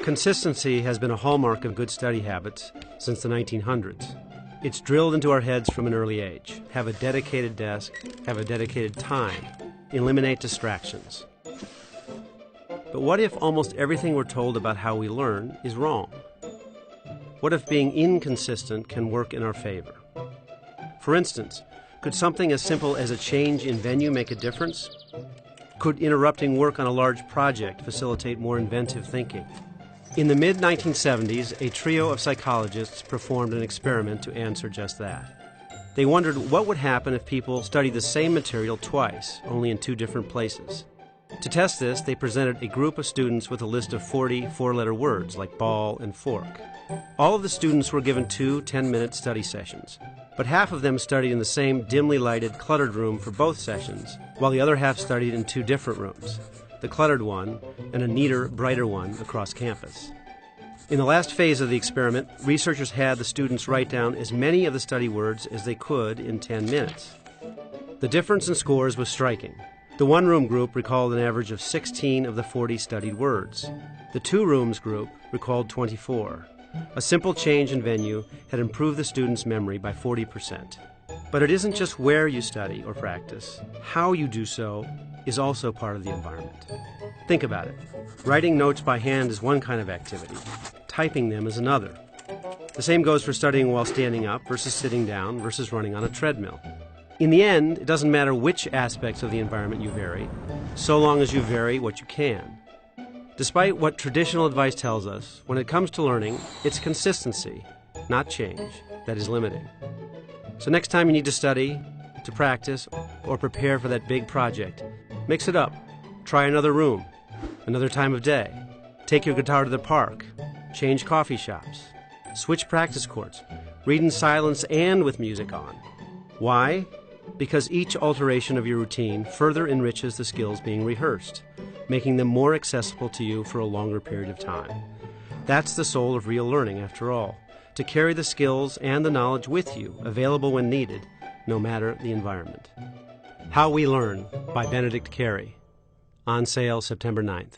Consistency has been a hallmark of good study habits since the 1900s. It's drilled into our heads from an early age. Have a dedicated desk, have a dedicated time, eliminate distractions. But what if almost everything we're told about how we learn is wrong? What if being inconsistent can work in our favor? For instance, could something as simple as a change in venue make a difference? Could interrupting work on a large project facilitate more inventive thinking? In the mid-1970s, a trio of psychologists performed an experiment to answer just that. They wondered what would happen if people studied the same material twice, only in two different places. To test this, they presented a group of students with a list of 40 four-letter words like ball and fork. All of the students were given 2 10-minute study sessions, but half of them studied in the same dimly lighted, cluttered room for both sessions, while the other half studied in 2 different rooms, the cluttered one and a neater, brighter one across campus. In the last phase of the experiment, researchers had the students write down as many of the study words as they could in 10 minutes. The difference in scores was striking. The one-room group recalled an average of 16 of the 40 studied words. The two-rooms group recalled 24. A simple change in venue had improved the students' memory by 40%. But it isn't just where you study or practice. How you do so is also part of the environment. Think about it. Writing notes by hand is one kind of activity. Typing them is another. The same goes for studying while standing up versus sitting down versus running on a treadmill. In the end, it doesn't matter which aspects of the environment you vary, so long as you vary what you can. Despite what traditional advice tells us, when it comes to learning, it's consistency, not change, that is limiting. So next time you need to study, to practice, or prepare for that big project, mix it up. Try another room, another time of day. Take your guitar to the park. Change coffee shops. Switch practice courts. Read in silence and with music on. Why? Because each alteration of your routine further enriches the skills being rehearsed, making them more accessible to you for a longer period of time. That's the soul of real learning, after all, to carry the skills and the knowledge with you, available when needed, no matter the environment. How We Learn by Benedict Carey. On sale September 9th.